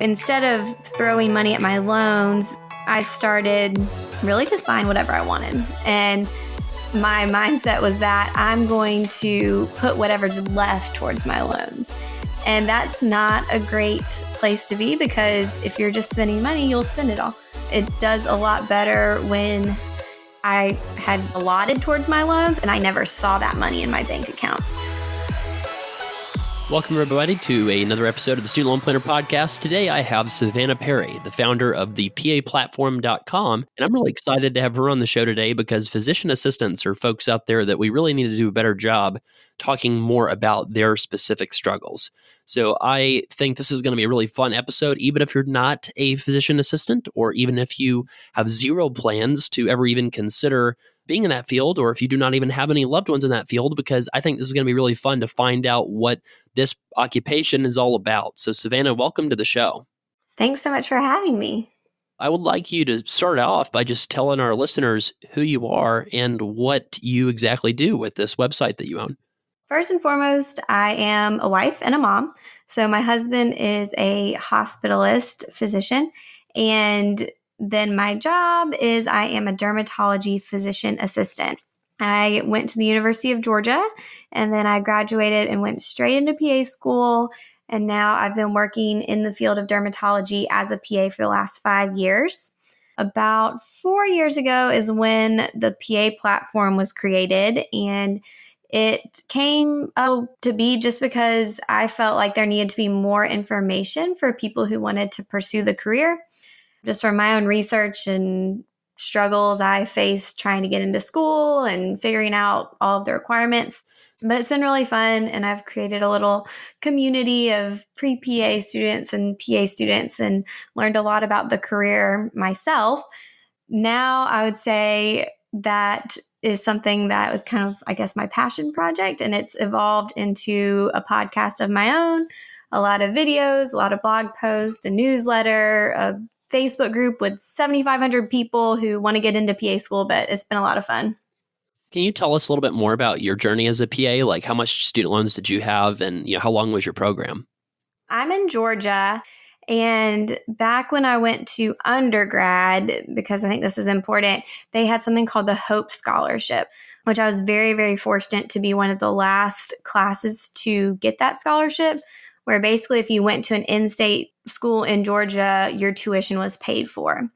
instead of throwing money at my loans, I started really just buying whatever I wanted. And my mindset was that I'm going to put whatever's left towards my loans. And that's not a great place to be, because if you're just spending money, you'll spend it all. It does a lot better when I had allotted towards my loans and I never saw that money in my bank account. Welcome, everybody, to another episode of the Student Loan Planner Podcast. Today, I have Savanna Perry, the founder of the PAplatform.com, and I'm really excited to have her on the show today because physician assistants are folks out there that we really need to do a better job talking more about their specific struggles. So I think this is going to be a really fun episode, even if you're not a physician assistant, or even if you have zero plans to ever even consider being in that field, or if you do not even have any loved ones in that field, because I think this is going to be really fun to find out what this occupation is all about. So Savanna, welcome to the show. Thanks so much for having me. I would like you to start off by just telling our listeners who you are and what you exactly do with this website that you own. First and foremost, I am a wife and a mom. So my husband is a hospitalist physician, and then my job is I am a dermatology physician assistant. I went to the University of Georgia, and then I graduated and went straight into PA school. And now I've been working in the field of dermatology as a PA for the last 5 years. About 4 years ago is when the PA platform was created, and it came to be just because I felt like there needed to be more information for people who wanted to pursue the career. Just from my own research and struggles I faced trying to get into school and figuring out all of the requirements. But it's been really fun, and I've created a little community of pre-PA students and PA students and learned a lot about the career myself. Now I would say that is something that was kind of, I guess, my passion project, and it's evolved into a podcast of my own, a lot of videos, a lot of blog posts, a newsletter, a Facebook group with 7,500 people who want to get into PA school, but it's been a lot of fun. Can you tell us a little bit more about your journey as a PA? Like, how much student loans did you have, and how long was your program? I'm in Georgia, and back when I went to undergrad, because I think this is important, they had something called the Hope Scholarship, which I was very, very fortunate to be one of the last classes to get that scholarship, where basically if you went to an in-state school in Georgia, your tuition was paid for.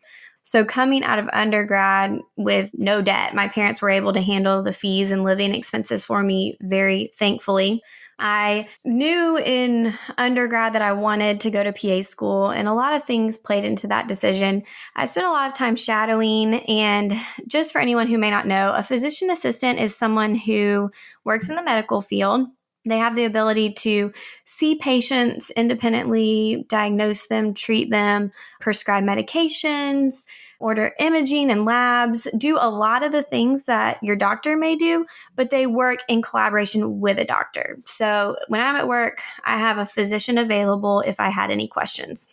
So coming out of undergrad with no debt, my parents were able to handle the fees and living expenses for me very thankfully. I knew in undergrad that I wanted to go to PA school, and a lot of things played into that decision. I spent a lot of time shadowing, and just for anyone who may not know, a physician assistant is someone who works in the medical field. They have the ability to see patients independently, diagnose them, treat them, prescribe medications, order imaging and labs, do a lot of the things that your doctor may do, but they work in collaboration with a doctor. So when I'm at work, I have a physician available if I had any questions.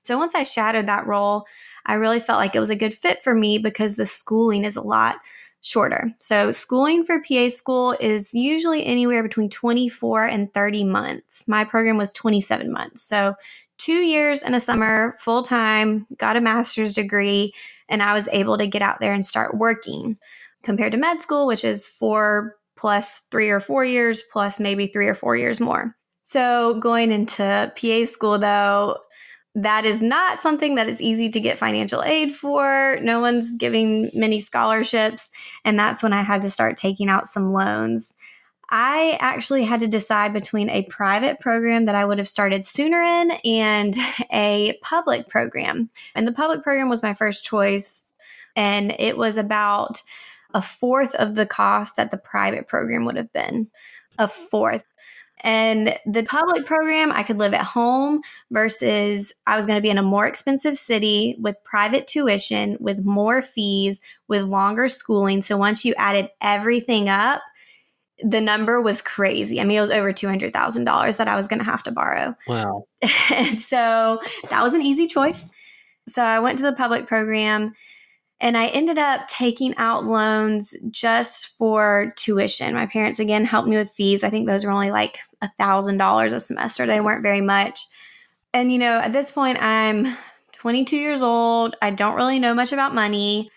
So once I shadowed that role, I really felt like it was a good fit for me because the schooling is a lot shorter. So schooling for PA school is usually anywhere between 24 and 30 months. My program was 27 months. So 2 years and a summer, full time, got a master's degree, and I was able to get out there and start working compared to med school, which is 4 plus 3 or 4 years plus maybe 3 or 4 years more. So going into PA school though, that is not something that it's easy to get financial aid for. No one's giving many scholarships. And that's when I had to start taking out some loans. I actually had to decide between a private program that I would have started sooner in and a public program. And the public program was my first choice. And it was about a fourth of the cost that the private program would have been. A fourth. And the public program, I could live at home versus I was going to be in a more expensive city with private tuition, with more fees, with longer schooling. So once you added everything up, the number was crazy. I mean, it was over $200,000 that I was going to have to borrow. Wow. And so that was an easy choice. So I went to the public program. And I ended up taking out loans just for tuition. My parents, again, helped me with fees. I think those were only like $1,000 a semester. They weren't very much. And, at this point, I'm 22 years old. I don't really know much about money.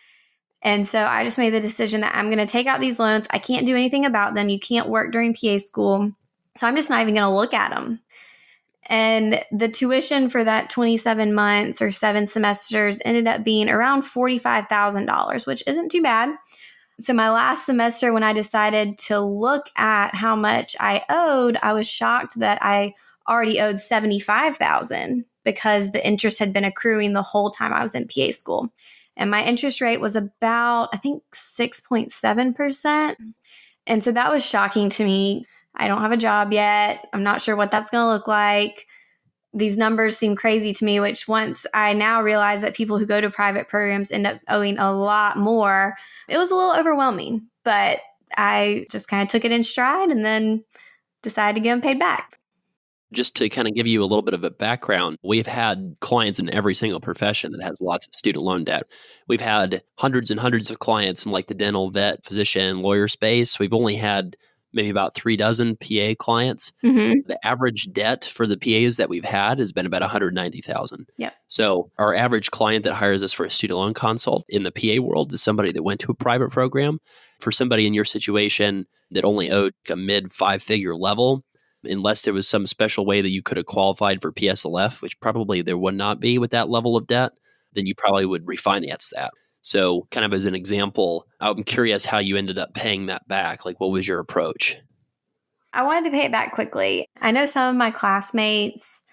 And so I just made the decision that I'm going to take out these loans. I can't do anything about them. You can't work during PA school. So I'm just not even going to look at them. And the tuition for that 27 months or 7 semesters ended up being around $45,000, which isn't too bad. So my last semester, when I decided to look at how much I owed, I was shocked that I already owed $75,000 because the interest had been accruing the whole time I was in PA school. And my interest rate was about, I think, 6.7%. And so that was shocking to me. I don't have a job yet. I'm not sure what that's going to look like. These numbers seem crazy to me, which once I now realize that people who go to private programs end up owing a lot more, it was a little overwhelming. But I just kind of took it in stride and then decided to get them paid back. Just to kind of give you a little bit of a background, we've had clients in every single profession that has lots of student loan debt. We've had hundreds and hundreds of clients in like the dental, vet, physician, lawyer space. We've only had maybe about 3 dozen PA clients. Mm-hmm. The average debt for the PAs that we've had has been about $190,000. Yep. So our average client that hires us for a student loan consult in the PA world is somebody that went to a private program. For somebody in your situation that only owed a mid 5-figure level, unless there was some special way that you could have qualified for PSLF, which probably there would not be with that level of debt, then you probably would refinance that. So kind of as an example, I'm curious how you ended up paying that back. Like, what was your approach? I wanted to pay it back quickly. I know some of my classmates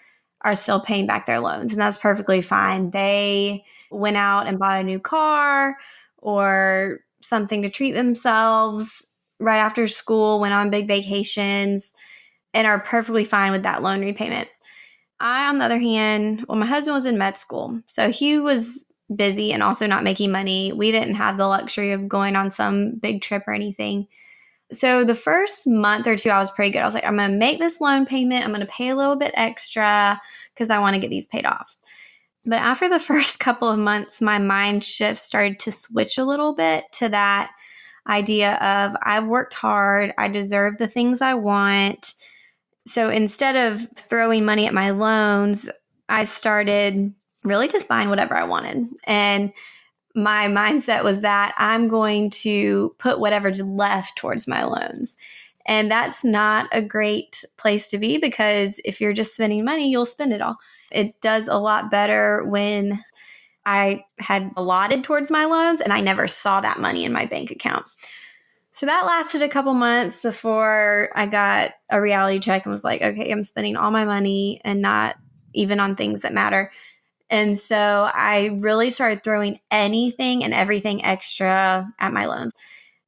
are still paying back their loans, and that's perfectly fine. They went out and bought a new car or something to treat themselves right after school, went on big vacations, and are perfectly fine with that loan repayment. I, on the other hand, my husband was in med school, so he was busy and also not making money. We didn't have the luxury of going on some big trip or anything. So the first month or two, I was pretty good. I was like, I'm going to make this loan payment. I'm going to pay a little bit extra because I want to get these paid off. But after the first couple of months, my mind shift started to switch a little bit to that idea of I've worked hard. I deserve the things I want. So instead of throwing money at my loans, I started really just buying whatever I wanted. And my mindset was that I'm going to put whatever's left towards my loans. And that's not a great place to be because if you're just spending money, you'll spend it all. It does a lot better when I had allotted towards my loans and I never saw that money in my bank account. So that lasted a couple months before I got a reality check and was like, okay, I'm spending all my money and not even on things that matter. And so I really started throwing anything and everything extra at my loans.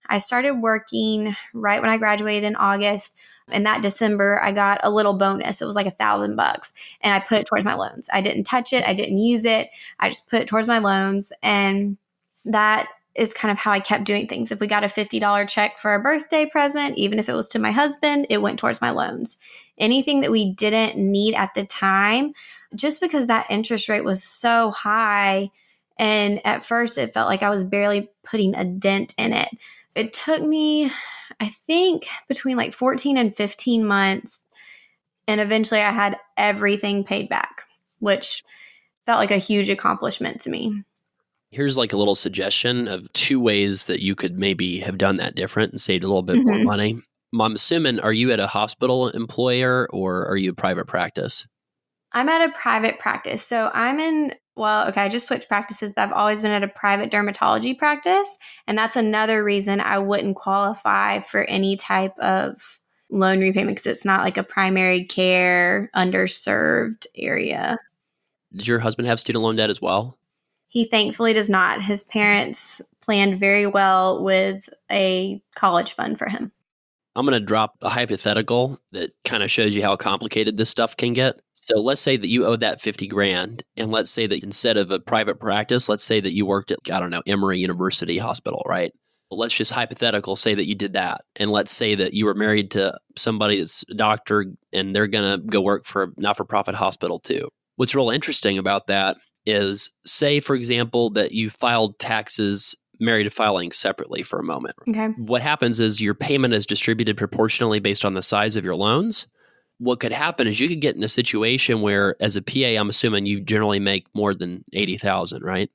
I started working right when I graduated in August. And that December, I got a little bonus. It was like $1,000 and I put it towards my loans. I didn't touch it. I didn't use it. I just put it towards my loans. And that is kind of how I kept doing things. If we got a $50 check for a birthday present, even if it was to my husband, it went towards my loans. Anything that we didn't need at the time, just because that interest rate was so high. And at first it felt like I was barely putting a dent in it. It took me, I think, between like 14 and 15 months. And eventually I had everything paid back, which felt like a huge accomplishment to me. Here's like a little suggestion of 2 ways that you could maybe have done that different and saved a little bit more money. I'm assuming, are you at a hospital employer or are you a private practice? I'm at a private practice. So I just switched practices, but I've always been at a private dermatology practice. And that's another reason I wouldn't qualify for any type of loan repayment because it's not like a primary care, underserved area. Does your husband have student loan debt as well? He thankfully does not. His parents planned very well with a college fund for him. I'm going to drop a hypothetical that kind of shows you how complicated this stuff can get. So let's say that you owe that 50 grand. And let's say that instead of a private practice, let's say that you worked at, Emory University Hospital, right? Well, let's just hypothetical say that you did that. And let's say that you were married to somebody that's a doctor and they're going to go work for a not-for-profit hospital too. What's real interesting about that is, say, for example, that you filed taxes married to filing separately for a moment. Okay. What happens is your payment is distributed proportionally based on the size of your loans. what could happen is you could get in a situation where, as a PA, I'm assuming you generally make more than 80,000, right?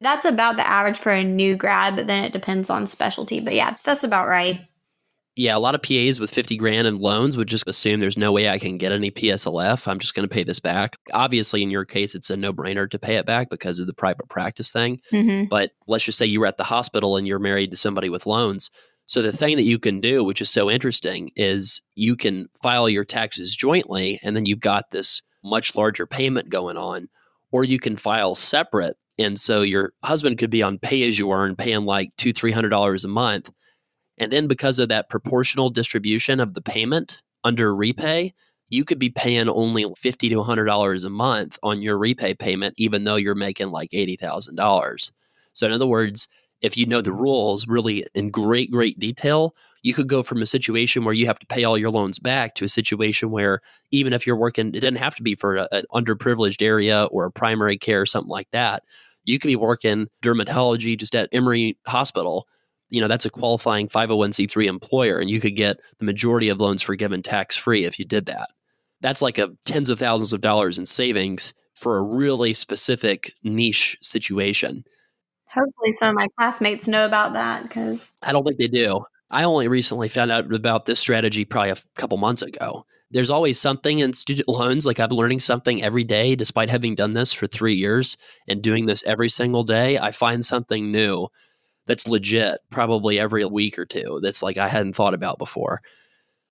That's about the average for a new grad, but then it depends on specialty. But yeah, that's about right. Yeah, a lot of PAs with 50 grand in loans would just assume there's no way I can get any PSLF. I'm just going to pay this back. Obviously, in your case, it's a no-brainer to pay it back because of the private practice thing. Mm-hmm. But let's just say you were at the hospital and you're married to somebody with loans. So the thing that you can do, which is so interesting, is you can file your taxes jointly, and then you've got this much larger payment going on, or you can file separate. And so your husband could be on pay as you earn, paying like $200-$300 a month. And then because of that proportional distribution of the payment under repay, you could be paying only $50 to $100 a month on your repay payment, even though you're making like $80,000. So in other words, if you know the rules really in great, great detail, you could go from a situation where you have to pay all your loans back to a situation where even if you're working, it doesn't have to be for an underprivileged area or a primary care or something like that. You could be working dermatology just at Emory Hospital. That's a qualifying 501c3 employer, and you could get the majority of loans forgiven tax-free if you did that. That's like tens of thousands of dollars in savings for a really specific niche situation. Hopefully some of my classmates know about that because I don't think they do. I only recently found out about this strategy probably a couple months ago. There's always something in student loans. Like I'm learning something every day, despite having done this for 3 years and doing this every single day. I find something new that's legit probably every week or two that's like I hadn't thought about before.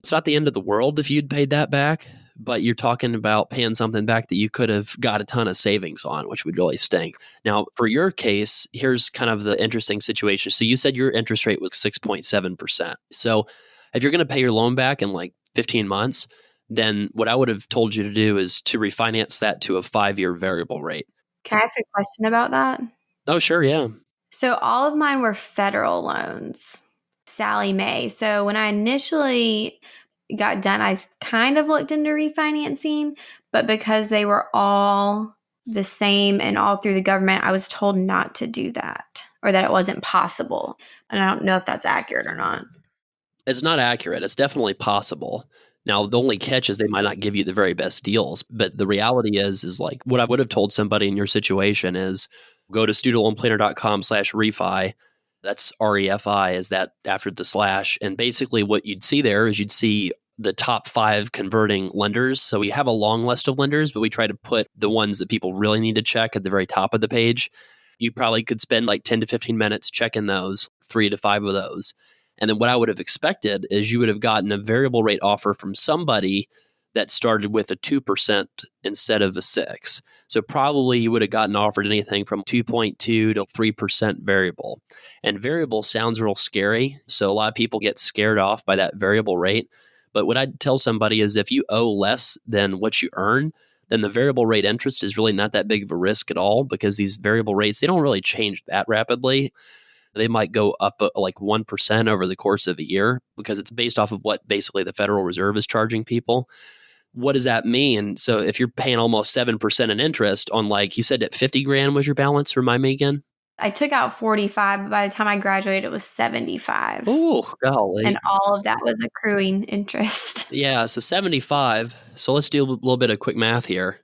It's not the end of the world if you'd paid that back, but you're talking about paying something back that you could have got a ton of savings on, which would really stink. Now, for your case, here's kind of the interesting situation. So you said your interest rate was 6.7%. So if you're going to pay your loan back in like 15 months, then what I would have told you to do is to refinance that to a 5-year variable rate. can I ask a question about that? Oh, sure. Yeah. So all of mine were federal loans, Sally Mae. So when I initially got done, I kind of looked into refinancing, but because they were all the same and all through the government, I was told not to do that or that it wasn't possible. And I don't know if that's accurate or not. It's not accurate. It's definitely possible. Now, the only catch is they might not give you the very best deals. But the reality is like what I would have told somebody in your situation is go to studentloanplanner.com/refi. That's REFI, is that after the slash. And basically what you'd see there is you'd see the top 5 converting lenders. So we have a long list of lenders, but we try to put the ones that people really need to check at the very top of the page. You probably could spend like 10 to 15 minutes checking those, 3 to 5 of those. And then what I would have expected is you would have gotten a variable rate offer from somebody that started with a 2% instead of a 6. So probably you would have gotten offered anything from 2.2 to 3% variable. And variable sounds real scary. So a lot of people get scared off by that variable rate. But what I'd tell somebody is if you owe less than what you earn, then the variable rate interest is really not that big of a risk at all because these variable rates, they don't really change that rapidly. They might go up like 1% over the course of a year because it's based off of what basically the Federal Reserve is charging people. What does that mean? So if you're paying almost 7% in interest on, like you said, at 50 grand was your balance, remind me again? I took out 45, but by the time I graduated, it was 75. Oh, golly. And all of that was accruing interest. Yeah, so 75. So let's do a little bit of quick math here.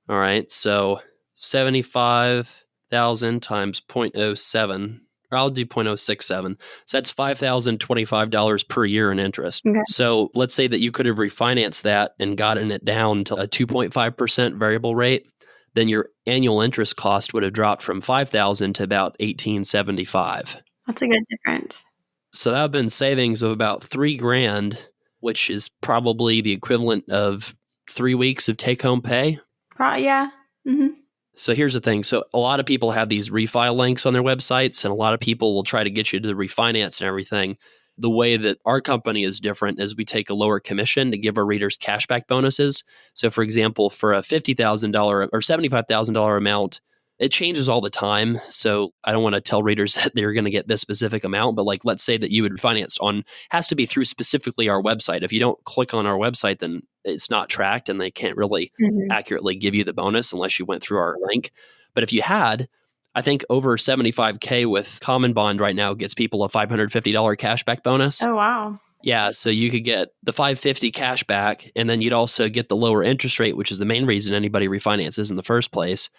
All right, so 75,000 times 0.07. Or I'll do 0.067. So that's $5,025 per year in interest. Okay. So let's say that you could have refinanced that and gotten it down to a 2.5% variable rate. Then your annual interest cost would have dropped from $5,000 to about $1,875. That's a good difference. So that would have been savings of about $3,000, which is probably the equivalent of 3 weeks of take-home pay. Yeah. Mm-hmm. So here's the thing. So a lot of people have these refi links on their websites, and a lot of people will try to get you to refinance and everything. The way that our company is different is we take a lower commission to give our readers cashback bonuses. So for example, for a $50,000 or $75,000 amount, it changes all the time. So I don't want to tell readers that they're going to get this specific amount, but like, let's say that you would finance on, has to be through specifically our website. If you don't click on our website, then it's not tracked and they can't really accurately give you the bonus unless you went through our link. But if you had, I think over 75K with Common Bond right now gets people a $550 cashback bonus. Oh, wow. Yeah, so you could get the 550 cash back, and then you'd also get the lower interest rate, which is the main reason anybody refinances in the first place.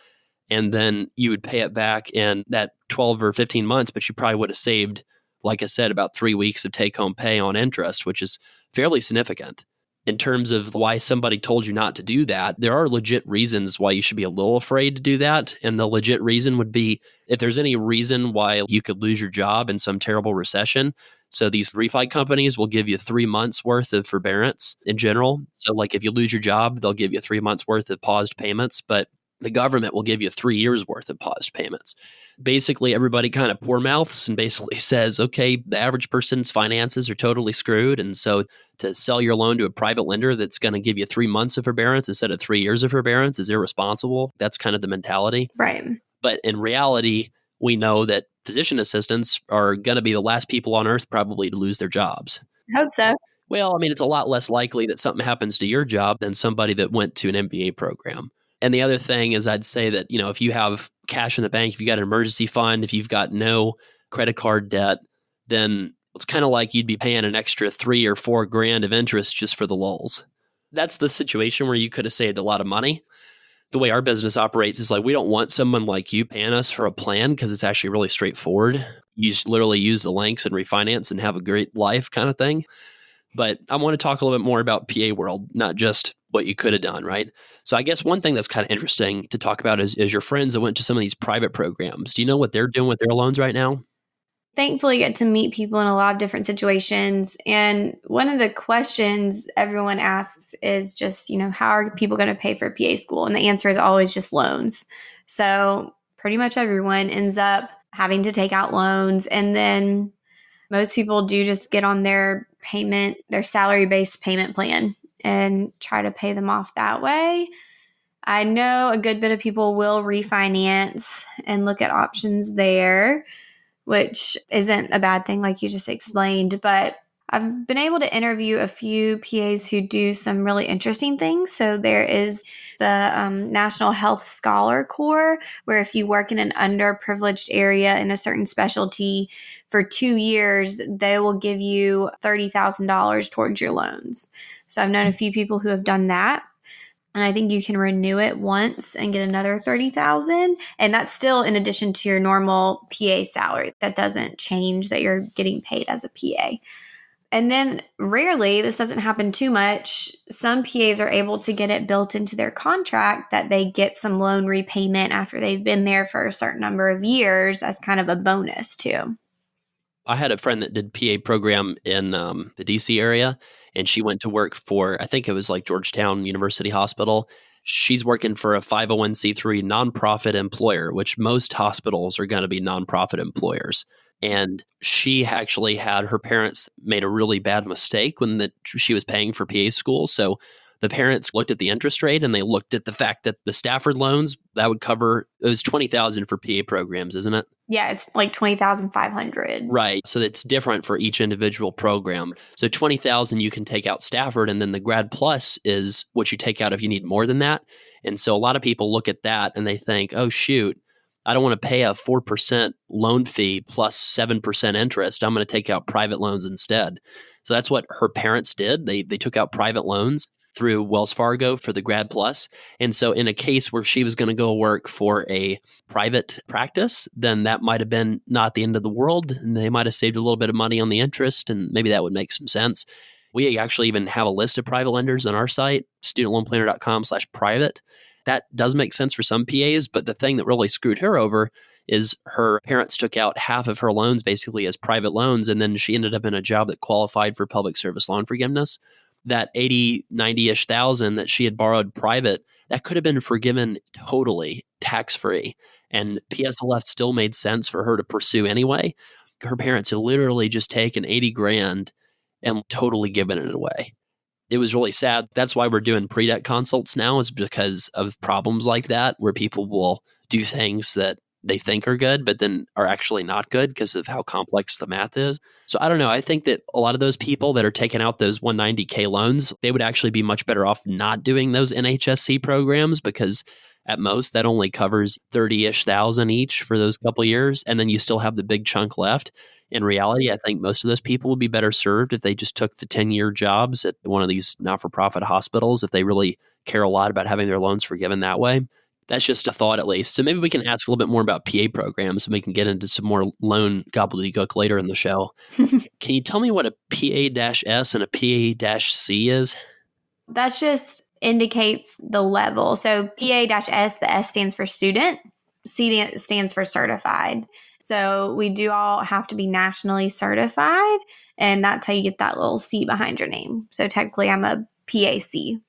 And then you would pay it back in that 12 or 15 months, but you probably would have saved, like I said, about 3 weeks of take home pay on interest, which is fairly significant. In terms of why somebody told you not to do that, there are legit reasons why you should be a little afraid to do that. And the legit reason would be if there's any reason why you could lose your job in some terrible recession. So these refi companies will give you 3 months worth of forbearance in general. So like if you lose your job, they'll give you 3 months worth of paused payments, but the government will give you 3 years worth of paused payments. Basically, everybody kind of poor mouths and basically says, okay, the average person's finances are totally screwed. And so to sell your loan to a private lender that's going to give you 3 months of forbearance instead of 3 years of forbearance is irresponsible. That's kind of the mentality. Right. But in reality, we know that physician assistants are going to be the last people on earth probably to lose their jobs. I hope so. Well, I mean, it's a lot less likely that something happens to your job than somebody that went to an MBA program. And the other thing is I'd say that, if you have cash in the bank, if you got an emergency fund, if you've got no credit card debt, then it's kind of like you'd be paying an extra $3 or $4 grand of interest just for the lulls. That's the situation where you could have saved a lot of money. The way our business operates is like, we don't want someone like you paying us for a plan because it's actually really straightforward. You just literally use the links and refinance and have a great life kind of thing. But I want to talk a little bit more about PA world, not just what you could have done, right? So I guess one thing that's kind of interesting to talk about is your friends that went to some of these private programs. Do you know what they're doing with their loans right now? Thankfully, get to meet people in a lot of different situations. And one of the questions everyone asks is just, how are people going to pay for PA school? And the answer is always just loans. So pretty much everyone ends up having to take out loans. And then most people do just get on their salary-based payment plan and try to pay them off that way. I know a good bit of people will refinance and look at options there, which isn't a bad thing like you just explained. But I've been able to interview a few PAs who do some really interesting things. So there is the National Health Scholar Corps, where if you work in an underprivileged area in a certain specialty for 2 years, they will give you $30,000 towards your loans. So I've known a few people who have done that. And I think you can renew it once and get another $30,000. And that's still in addition to your normal PA salary. That doesn't change that you're getting paid as a PA. And then rarely, this doesn't happen too much, some PAs are able to get it built into their contract that they get some loan repayment after they've been there for a certain number of years as kind of a bonus too. I had a friend that did PA program in the DC area, and she went to work for, I think it was like Georgetown University Hospital. She's working for a 501c3 nonprofit employer, which most hospitals are going to be nonprofit employers. And she actually had her parents made a really bad mistake when she was paying for PA school. So the parents looked at the interest rate and they looked at the fact that the Stafford loans, that would cover, it was $20,000 for PA programs, isn't it? Yeah, it's like $20,500. Right. So it's different for each individual program. So $20,000 you can take out Stafford, and then the Grad Plus is what you take out if you need more than that. And so a lot of people look at that and they think, oh, shoot, I don't want to pay a 4% loan fee plus 7% interest. I'm going to take out private loans instead. So that's what her parents did. They took out private loans through Wells Fargo for the Grad Plus. And so in a case where she was going to go work for a private practice, then that might have been not the end of the world. And they might have saved a little bit of money on the interest, and maybe that would make some sense. We actually even have a list of private lenders on our site, studentloanplanner.com/private. That does make sense for some PAs, but the thing that really screwed her over is her parents took out half of her loans basically as private loans, and then she ended up in a job that qualified for public service loan forgiveness. That 80, 90-ish thousand that she had borrowed private, that could have been forgiven totally tax-free. And PSLF still made sense for her to pursue anyway. Her parents had literally just taken 80 grand and totally given it away. It was really sad. That's why we're doing pre-debt consults now, is because of problems like that, where people will do things that they think are good, but then are actually not good because of how complex the math is. So I don't know. I think that a lot of those people that are taking out those 190K loans, they would actually be much better off not doing those NHSC programs, because at most that only covers 30-ish thousand each for those couple of years. And then you still have the big chunk left. In reality, I think most of those people would be better served if they just took the 10-year jobs at one of these not-for-profit hospitals, if they really care a lot about having their loans forgiven that way. That's just a thought, at least. So maybe we can ask a little bit more about PA programs and we can get into some more loan gobbledygook later in the show. Can you tell me what a PA-S and a PA-C is? That just indicates the level. So PA-S, the S stands for student, C stands for certified. So we do all have to be nationally certified, and that's how you get that little C behind your name. So technically I'm a PAC.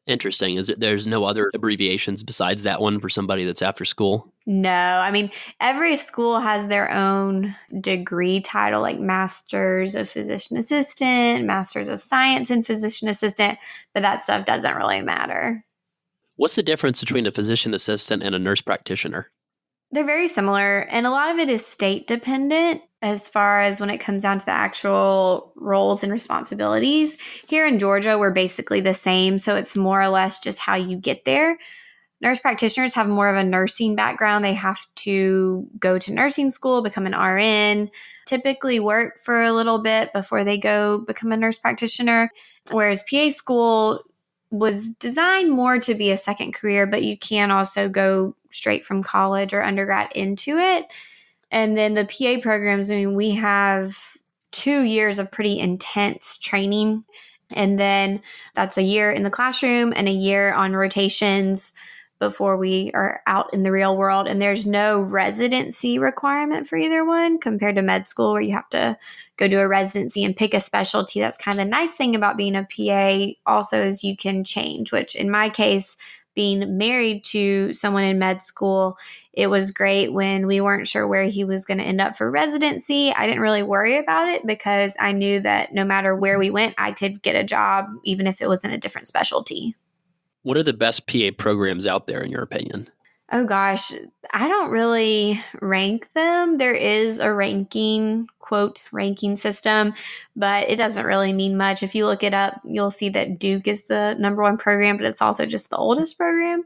Interesting. Is it there's no other abbreviations besides that one for somebody that's after school? No, I mean, every school has their own degree title, like Masters of Physician Assistant, Masters of Science in Physician Assistant, but that stuff doesn't really matter. What's the difference between a physician assistant and a nurse practitioner? They're very similar, and a lot of it is state dependent as far as when it comes down to the actual roles and responsibilities. Here in Georgia, we're basically the same, so it's more or less just how you get there. Nurse practitioners have more of a nursing background. They have to go to nursing school, become an RN, typically work for a little bit before they go become a nurse practitioner. Whereas PA school was designed more to be a second career, but you can also go straight from college or undergrad into it. And then the PA programs, I mean, we have 2 years of pretty intense training. And then that's a year in the classroom and a year on rotations before we are out in the real world. And there's no residency requirement for either one compared to med school where you have to go do a residency and pick a specialty. That's kind of the nice thing about being a PA also is you can change, which in my case, being married to someone in med school, it was great when we weren't sure where he was going to end up for residency. I didn't really worry about it because I knew that no matter where we went, I could get a job, even if it was in a different specialty. What are the best PA programs out there, in your opinion? Oh gosh, I don't really rank them. There is a ranking, quote, ranking system, but it doesn't really mean much. If you look it up, you'll see that Duke is the number one program, but it's also just the oldest program.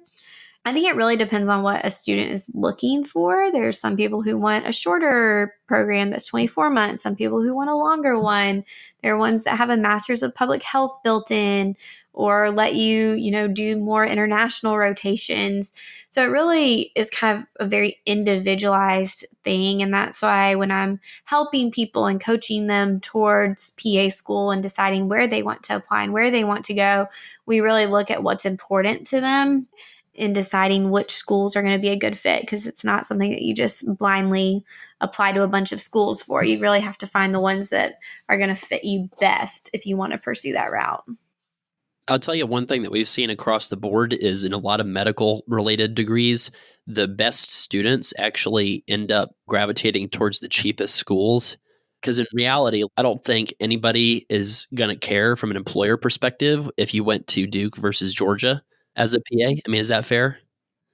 I think it really depends on what a student is looking for. There's some people who want a shorter program that's 24 months, some people who want a longer one. There are ones that have a master's of public health built in or let you, do more international rotations. So it really is kind of a very individualized thing. And that's why when I'm helping people and coaching them towards PA school and deciding where they want to apply and where they want to go, we really look at what's important to them in deciding which schools are going to be a good fit, because it's not something that you just blindly apply to a bunch of schools for. You really have to find the ones that are going to fit you best if you want to pursue that route. I'll tell you one thing that we've seen across the board is in a lot of medical related degrees, the best students actually end up gravitating towards the cheapest schools. Because in reality, I don't think anybody is going to care from an employer perspective if you went to Duke versus Georgia as a PA. I mean, is that fair?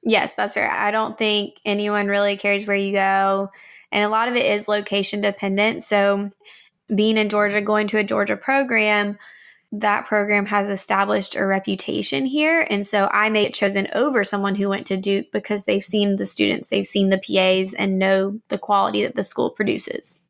Yes, that's fair. I don't think anyone really cares where you go. And a lot of it is location dependent. So being in Georgia, going to a Georgia program, that program has established a reputation here. And so I may get chosen over someone who went to Duke because they've seen the students, they've seen the PAs and know the quality that the school produces.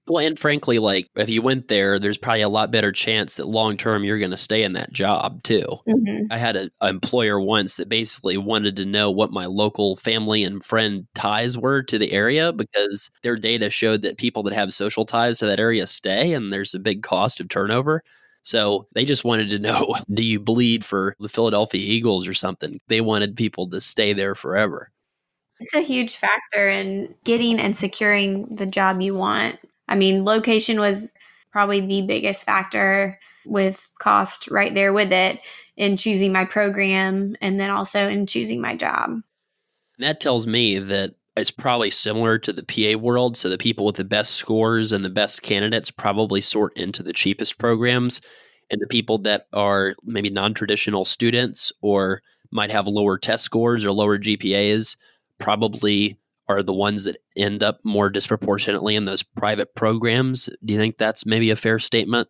Well, and frankly, like if you went there, there's probably a lot better chance that long term you're going to stay in that job too. Mm-hmm. I had an employer once that basically wanted to know what my local family and friend ties were to the area because their data showed that people that have social ties to that area stay, and there's a big cost of turnover. So they just wanted to know, do you bleed for the Philadelphia Eagles or something? They wanted people to stay there forever. It's a huge factor in getting and securing the job you want. I mean, location was probably the biggest factor with cost right there with it in choosing my program and then also in choosing my job. And that tells me that it's probably similar to the PA world. So the people with the best scores and the best candidates probably sort into the cheapest programs. And the people that are maybe non-traditional students or might have lower test scores or lower GPAs probably are the ones that end up more disproportionately in those private programs. Do you think that's maybe a fair statement?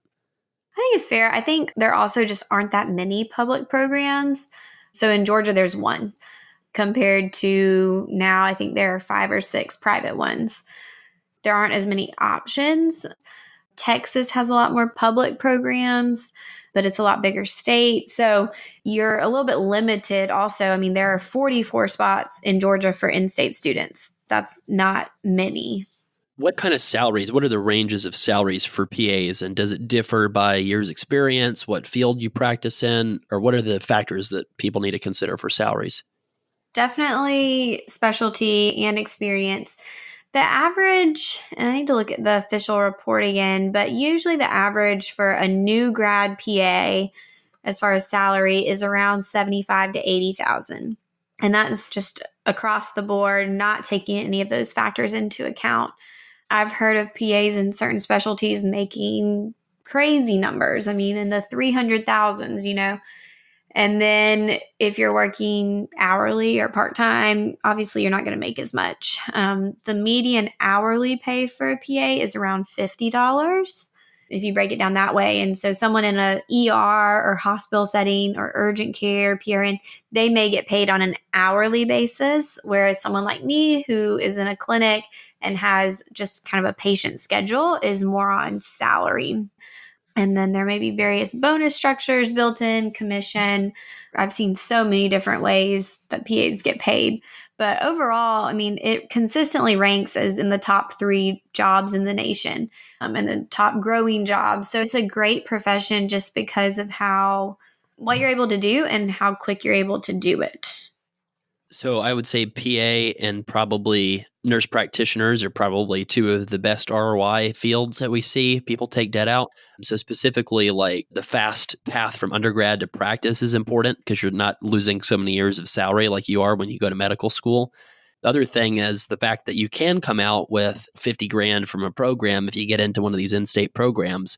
I think it's fair. I think there also just aren't that many public programs. So in Georgia, there's one compared to now, I think there are 5 or 6 private ones. there aren't as many options. Texas has a lot more public programs, but it's a lot bigger state. So you're a little bit limited also. I mean, there are 44 spots in Georgia for in-state students. That's not many. What kind of salaries? What are the ranges of salaries for PAs? And does it differ by years experience, what field you practice in, or what are the factors that people need to consider for salaries? Definitely specialty and experience. The average, and I need to look at the official report again, but usually the average for a new grad PA as far as salary is around 75 to 80,000. And that's just across the board, not taking any of those factors into account. I've heard of PAs in certain specialties making crazy numbers. I mean, in the 300,000s, And then if you're working hourly or part-time, obviously you're not going to make as much. The median hourly pay for a PA is around $50 if you break it down that way. And so someone in a ER or hospital setting or urgent care, PRN, they may get paid on an hourly basis, whereas someone like me who is in a clinic and has just kind of a patient schedule is more on salary. And then there may be various bonus structures built in, commission. I've seen so many different ways that PAs get paid. But overall, I mean, it consistently ranks as in the top 3 jobs in the nation and the top growing jobs. So it's a great profession just because of what you're able to do and how quick you're able to do it. So I would say PA and probably nurse practitioners are probably 2 of the best ROI fields that we see people take debt out. So specifically, like the fast path from undergrad to practice is important because you're not losing so many years of salary like you are when you go to medical school. The other thing is the fact that you can come out with 50 grand from a program if you get into one of these in-state programs.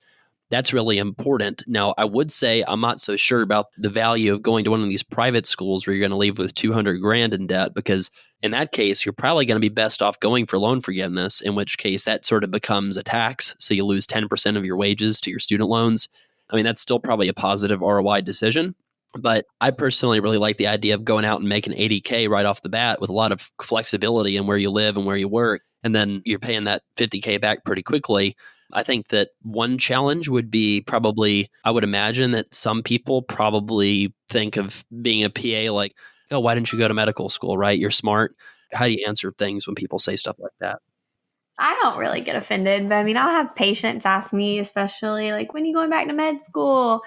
That's really important. Now, I would say I'm not so sure about the value of going to one of these private schools where you're going to leave with 200 grand in debt, because in that case, you're probably going to be best off going for loan forgiveness, in which case that sort of becomes a tax. So you lose 10% of your wages to your student loans. I mean, that's still probably a positive ROI decision. But I personally really like the idea of going out and making 80K right off the bat with a lot of flexibility in where you live and where you work. And then you're paying that 50K back pretty quickly. I think that one challenge would be probably, I would imagine that some people probably think of being a PA like, oh, why didn't you go to medical school, right? You're smart. How do you answer things when people say stuff like that? I don't really get offended, but I mean, I'll have patients ask me, especially like, when are you going back to med school?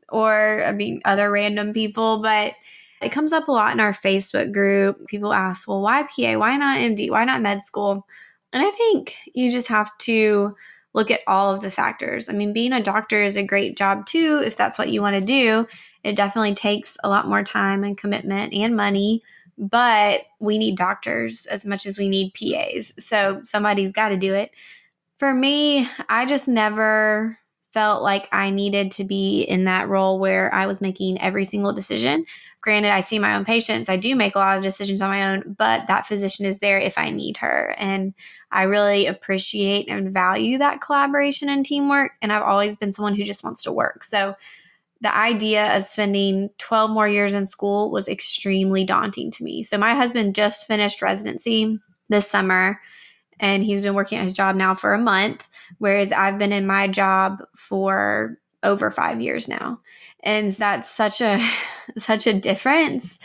Or, I mean, other random people, but it comes up a lot in our Facebook group. People ask, well, why PA? Why not MD? Why not med school? And I think you just have to look at all of the factors. I mean, being a doctor is a great job too, if that's what you want to do. It definitely takes a lot more time and commitment and money, but we need doctors as much as we need PAs. So somebody's got to do it. For me, I just never felt like I needed to be in that role where I was making every single decision. Granted, I see my own patients. I do make a lot of decisions on my own, but that physician is there if I need her. And I really appreciate and value that collaboration and teamwork. And I've always been someone who just wants to work. So the idea of spending 12 more years in school was extremely daunting to me. So my husband just finished residency this summer, and he's been working at his job now for a month, whereas I've been in my job for over 5 years now. And that's such a difference.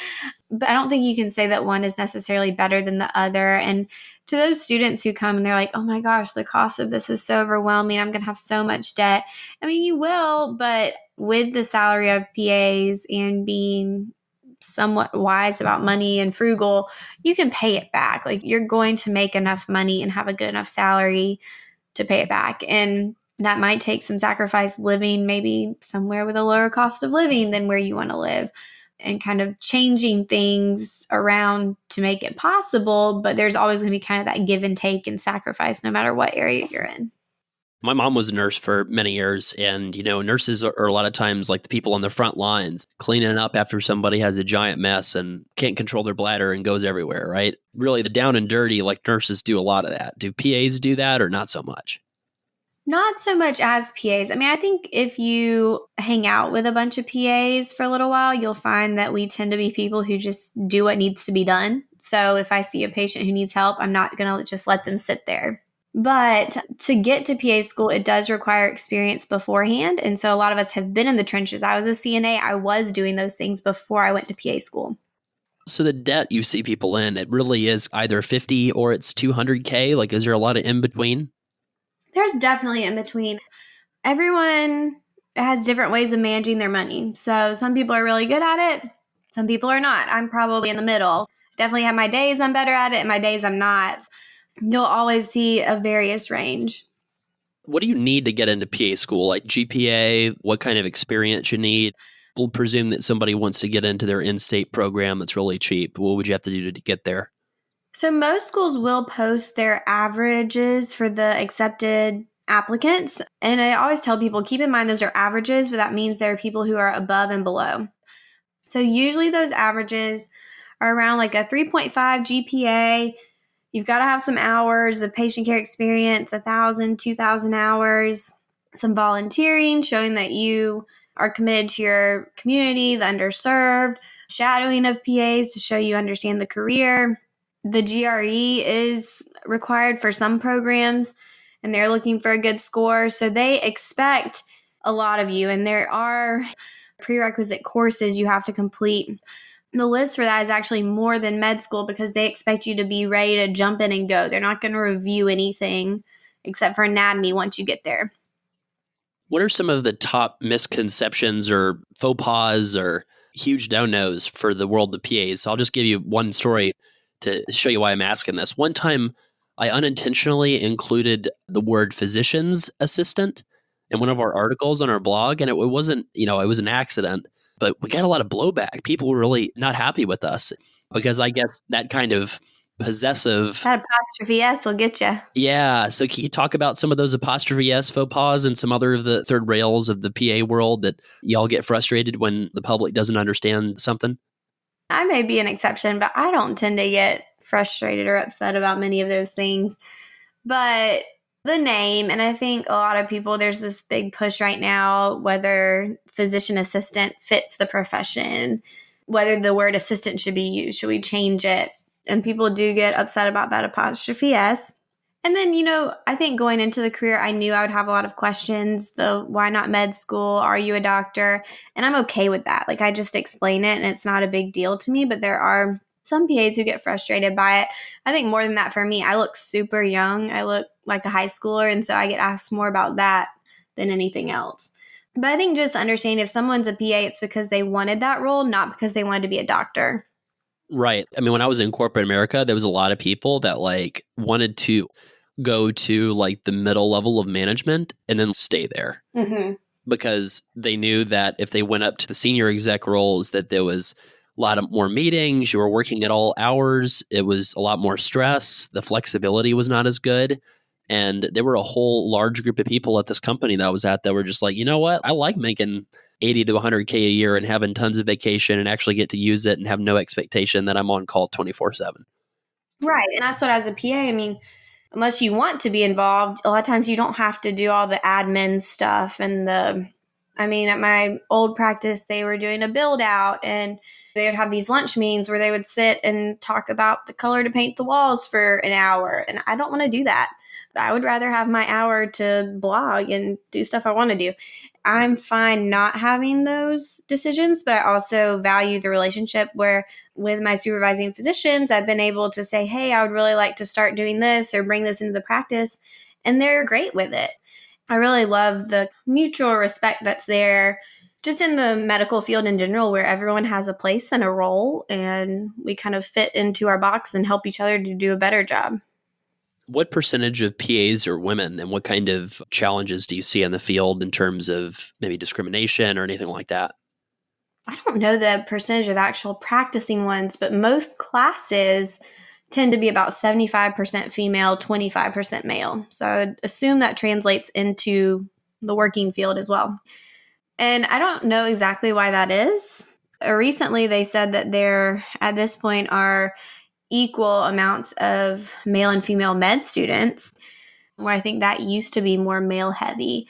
But I don't think you can say that one is necessarily better than the other. And to those students who come and they're like, oh my gosh, the cost of this is so overwhelming. I'm going to have so much debt. I mean, you will, but with the salary of PAs and being somewhat wise about money and frugal, you can pay it back. Like, you're going to make enough money and have a good enough salary to pay it back. And that might take some sacrifice living maybe somewhere with a lower cost of living than where you want to live, and kind of changing things around to make it possible. But there's always going to be kind of that give and take and sacrifice no matter what area you're in. My mom was a nurse for many years, and nurses are a lot of times like the people on the front lines, cleaning up after somebody has a giant mess and can't control their bladder and goes everywhere, right? Really, the down and dirty, like nurses do a lot of that. Do PAs do that or not so much? Not so much as PAs. I mean, I think if you hang out with a bunch of PAs for a little while, you'll find that we tend to be people who just do what needs to be done. So if I see a patient who needs help, I'm not going to just let them sit there. But to get to PA school, it does require experience beforehand. And so a lot of us have been in the trenches. I was a CNA. I was doing those things before I went to PA school. So the debt you see people in, it really is either 50 or it's 200K. Like, is there a lot of in between? There's definitely in between. Everyone has different ways of managing their money. So some people are really good at it. Some people are not. I'm probably in the middle. Definitely have my days I'm better at it and my days I'm not. You'll always see a various range. What do you need to get into PA school? Like GPA, what kind of experience you need? We'll presume that somebody wants to get into their in-state program that's really cheap. What would you have to do to get there? So most schools will post their averages for the accepted applicants. And I always tell people, keep in mind those are averages, but that means there are people who are above and below. So usually those averages are around like a 3.5 GPA. You've got to have some hours of patient care experience, 1,000, 2,000 hours, some volunteering, showing that you are committed to your community, the underserved, shadowing of PAs to show you understand the career. The GRE is required for some programs, and they're looking for a good score. So they expect a lot of you, and there are prerequisite courses you have to complete. The list for that is actually more than med school because they expect you to be ready to jump in and go. They're not going to review anything except for anatomy once you get there. What are some of the top misconceptions or faux pas or huge no-nos for the world of PAs? So I'll just give you one story to show you why I'm asking this. One time, I unintentionally included the word physician's assistant in one of our articles on our blog, and it wasn't, it was an accident, but we got a lot of blowback. People were really not happy with us because I guess that kind of possessive. That apostrophe S will get you. Yeah. So can you talk about some of those apostrophe S faux pas and some other of the third rails of the PA world that y'all get frustrated when the public doesn't understand something? I may be an exception, but I don't tend to get frustrated or upset about many of those things. But the name, and I think a lot of people, there's this big push right now, whether physician assistant fits the profession, whether the word assistant should be used, should we change it? And people do get upset about that apostrophe S. And then, I think going into the career, I knew I would have a lot of questions. The why not med school? Are you a doctor? And I'm okay with that. Like I just explain it and it's not a big deal to me, but there are some PAs who get frustrated by it. I think more than that for me, I look super young. I look like a high schooler. And so I get asked more about that than anything else. But I think just understanding if someone's a PA, it's because they wanted that role, not because they wanted to be a doctor. Right. I mean, when I was in corporate America, there was a lot of people that wanted to go to the middle level of management and then stay there. Mm-hmm. Because they knew that if they went up to the senior exec roles, that there was a lot of more meetings. You were working at all hours. It was a lot more stress. The flexibility was not as good. And there were a whole large group of people at this company that I was at that were just like, you know what? I like making 80 to 100K a year and having tons of vacation and actually get to use it and have no expectation that I'm on call 24/7. Right. And that's what, as a PA, I mean, unless you want to be involved, a lot of times you don't have to do all the admin stuff. And at my old practice, they were doing a build out and they would have these lunch meetings where they would sit and talk about the color to paint the walls for an hour. And I don't want to do that. I would rather have my hour to blog and do stuff I want to do. I'm fine not having those decisions, but I also value the relationship where with my supervising physicians, I've been able to say, hey, I would really like to start doing this or bring this into the practice. And they're great with it. I really love the mutual respect that's there just in the medical field in general, where everyone has a place and a role and we kind of fit into our box and help each other to do a better job. What percentage of PAs are women, and what kind of challenges do you see in the field in terms of maybe discrimination or anything like that? I don't know the percentage of actual practicing ones, but most classes tend to be about 75% female, 25% male. So I would assume that translates into the working field as well. And I don't know exactly why that is. Recently, they said that there, at this point, are equal amounts of male and female med students, where I think that used to be more male heavy.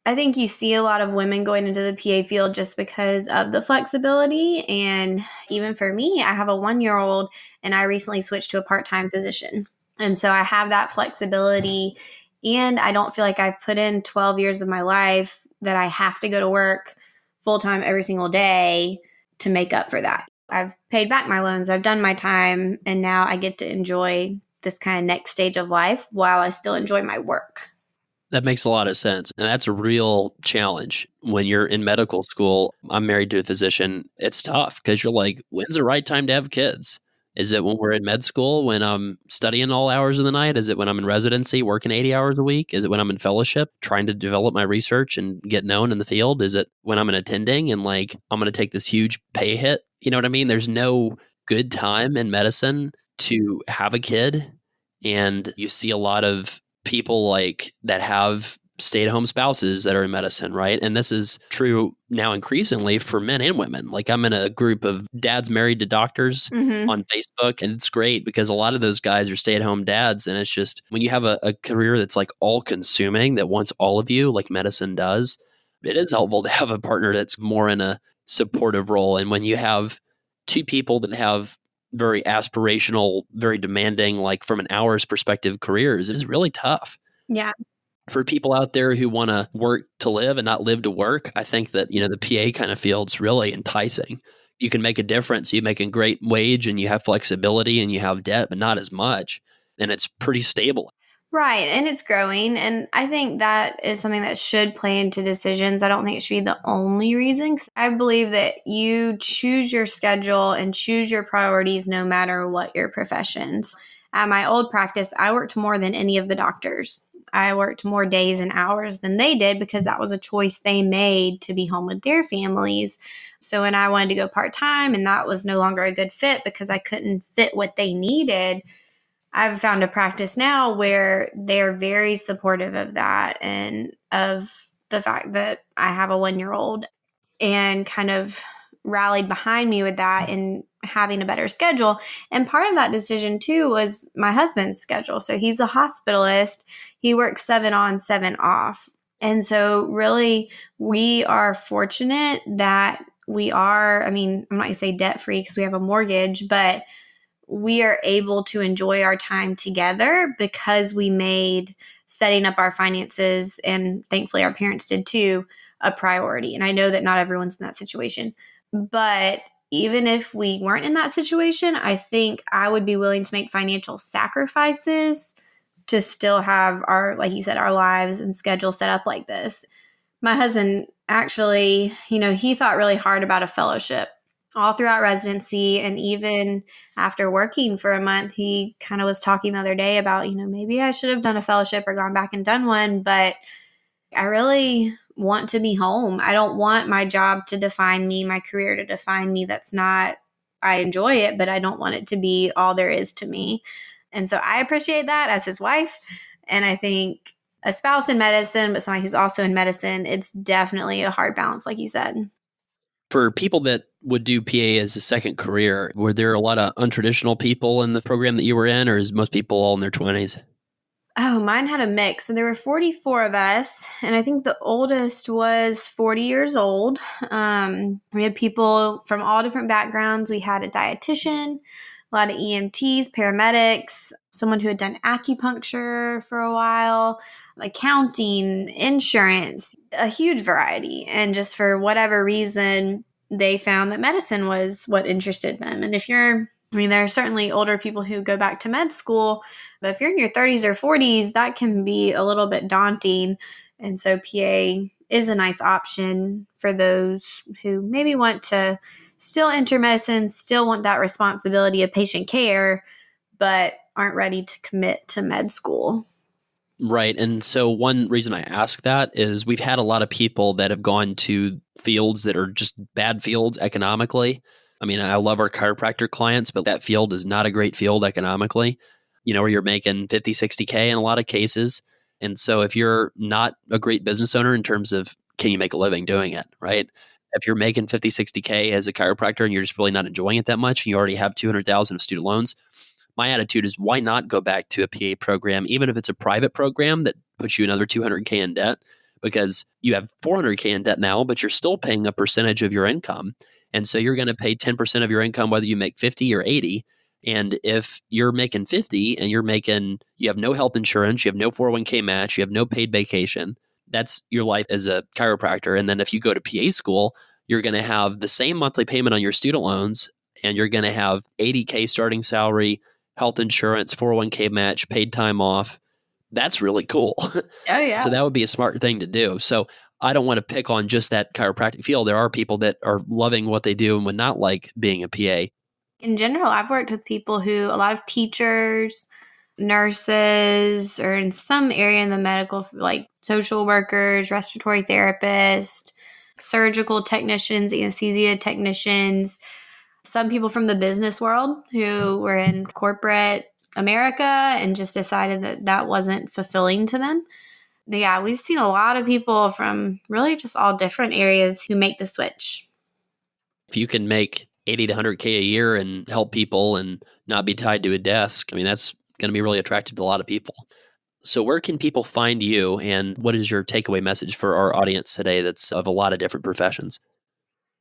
I think you see a lot of women going into the PA field just because of the flexibility. And even for me, I have a 1-year-old and I recently switched to a part-time position. And so I have that flexibility, and I don't feel like I've put in 12 years of my life that I have to go to work full time every single day to make up for that. I've paid back my loans, I've done my time, and now I get to enjoy this kind of next stage of life while I still enjoy my work. That makes a lot of sense. And that's a real challenge when you're in medical school. I'm married to a physician. It's tough because you're like, when's the right time to have kids? Is it when we're in med school, when I'm studying all hours of the night? Is it when I'm in residency, working 80 hours a week? Is it when I'm in fellowship, trying to develop my research and get known in the field? Is it when I'm in attending and like, I'm going to take this huge pay hit? You know what I mean? There's no good time in medicine to have a kid. And you see a lot of people like that have stay-at-home spouses that are in medicine, right? And this is true now increasingly for men and women. Like I'm in a group of dads married to doctors on Facebook, and it's great because a lot of those guys are stay-at-home dads. And it's just when you have a career that's like all-consuming, that wants all of you, like medicine does, it is helpful to have a partner that's more in a supportive role. And when you have two people that have very aspirational, very demanding, like from an hours perspective, careers, is really tough. Yeah. For people out there who want to work to live and not live to work, I think that, the PA kind of field's really enticing. You can make a difference. You make a great wage and you have flexibility and you have debt, but not as much. And it's pretty stable. Right. And it's growing. And I think that is something that should play into decisions. I don't think it should be the only reason. 'Cause I believe that you choose your schedule and choose your priorities no matter what your professions. At my old practice, I worked more than any of the doctors. I worked more days and hours than they did because that was a choice they made to be home with their families. So when I wanted to go part-time and that was no longer a good fit because I couldn't fit what they needed, I've found a practice now where they're very supportive of that and of the fact that I have a 1-year-old, and kind of rallied behind me with that and having a better schedule. And part of that decision too was my husband's schedule. So he's a hospitalist. He works 7 on, 7 off. And so really we are fortunate that we are, I'm not going to say debt free because we have a mortgage, but we are able to enjoy our time together because we made setting up our finances, and thankfully our parents did too, a priority. And I know that not everyone's in that situation, but even if we weren't in that situation, I think I would be willing to make financial sacrifices to still have our, like you said, our lives and schedule set up like this. My husband actually, he thought really hard about a fellowship all throughout residency. And even after working for a month, he kind of was talking the other day about, maybe I should have done a fellowship or gone back and done one, but I really want to be home. I don't want my job to define me, my career to define me. That's not, I enjoy it, but I don't want it to be all there is to me. And so I appreciate that as his wife. And I think a spouse in medicine, but somebody who's also in medicine, it's definitely a hard balance, like you said. For people that would do PA as a second career, were there a lot of untraditional people in the program that you were in, or is most people all in their 20s? Oh, mine had a mix. So there were 44 of us, and I think the oldest was 40 years old. We had people from all different backgrounds. We had a dietitian, a lot of EMTs, paramedics, someone who had done acupuncture for a while, accounting, insurance, a huge variety. And just for whatever reason, they found that medicine was what interested them. And there are certainly older people who go back to med school, but if you're in your 30s or 40s, that can be a little bit daunting. And so PA is a nice option for those who maybe want to still enter medicine, still want that responsibility of patient care, but aren't ready to commit to med school. Right. And so one reason I ask that is we've had a lot of people that have gone to fields that are just bad fields economically. I love our chiropractor clients, but that field is not a great field economically, where you're making 50, 60K in a lot of cases. And so if you're not a great business owner in terms of can you make a living doing it, right? If you're making 50, 60K as a chiropractor and you're just really not enjoying it that much, and you already have 200,000 of student loans, my attitude is why not go back to a PA program, even if it's a private program that puts you another 200K in debt, because you have 400K in debt now, but you're still paying a percentage of your income. And so you're going to pay 10% of your income, whether you make 50 or 80. And if you're making 50 and you have no health insurance, you have no 401k match, you have no paid vacation, that's your life as a chiropractor. And then if you go to PA school, you're going to have the same monthly payment on your student loans, and you're going to have $80K starting salary, health insurance, 401k match, paid time off. That's really cool. Oh, yeah. So that would be a smart thing to do. So I don't want to pick on just that chiropractic field. There are people that are loving what they do and would not like being a PA. In general, I've worked with people who, a lot of teachers, nurses, or in some area in the medical, like social workers, respiratory therapists, surgical technicians, anesthesia technicians, some people from the business world who were in corporate America and just decided that that wasn't fulfilling to them. Yeah, we've seen a lot of people from really just all different areas who make the switch. If you can make 80 to 100K a year and help people and not be tied to a desk, I mean, that's going to be really attractive to a lot of people. So where can people find you, and what is your takeaway message for our audience today that's of a lot of different professions?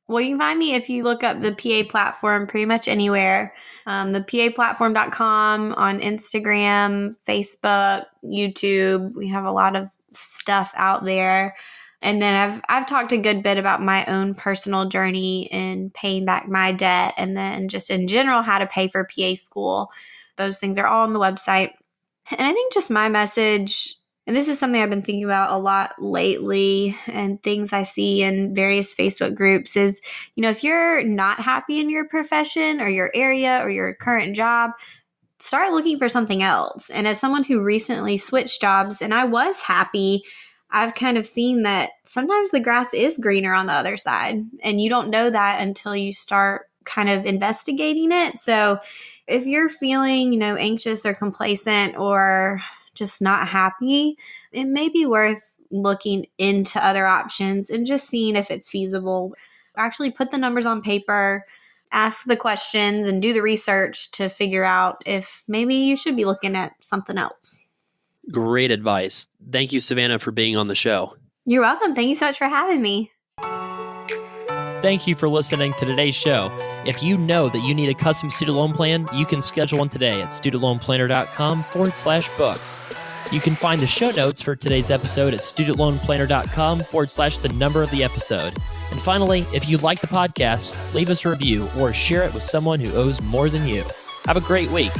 Well, you can find me if you look up the PA platform pretty much anywhere. The PAplatform.com on Instagram, Facebook, YouTube. We have a lot of stuff out there. And then I've talked a good bit about my own personal journey in paying back my debt, and then just in general how to pay for PA school. Those things are all on the website. And I think just my message, and this is something I've been thinking about a lot lately, and things I see in various Facebook groups is, if you're not happy in your profession or your area or your current job, start looking for something else. And as someone who recently switched jobs and I was happy, I've kind of seen that sometimes the grass is greener on the other side, and you don't know that until you start kind of investigating it. So if you're feeling, anxious or complacent or just not happy, it may be worth looking into other options and just seeing if it's feasible. Actually put the numbers on paper, ask the questions, and do the research to figure out if maybe you should be looking at something else. Great advice. Thank you, Savanna, for being on the show. You're welcome. Thank you so much for having me. Thank you for listening to today's show. If you know that you need a custom student loan plan, you can schedule one today at studentloanplanner.com/book. You can find the show notes for today's episode at studentloanplanner.com/the number of the episode. And finally, if you like the podcast, leave us a review or share it with someone who owes more than you. Have a great week.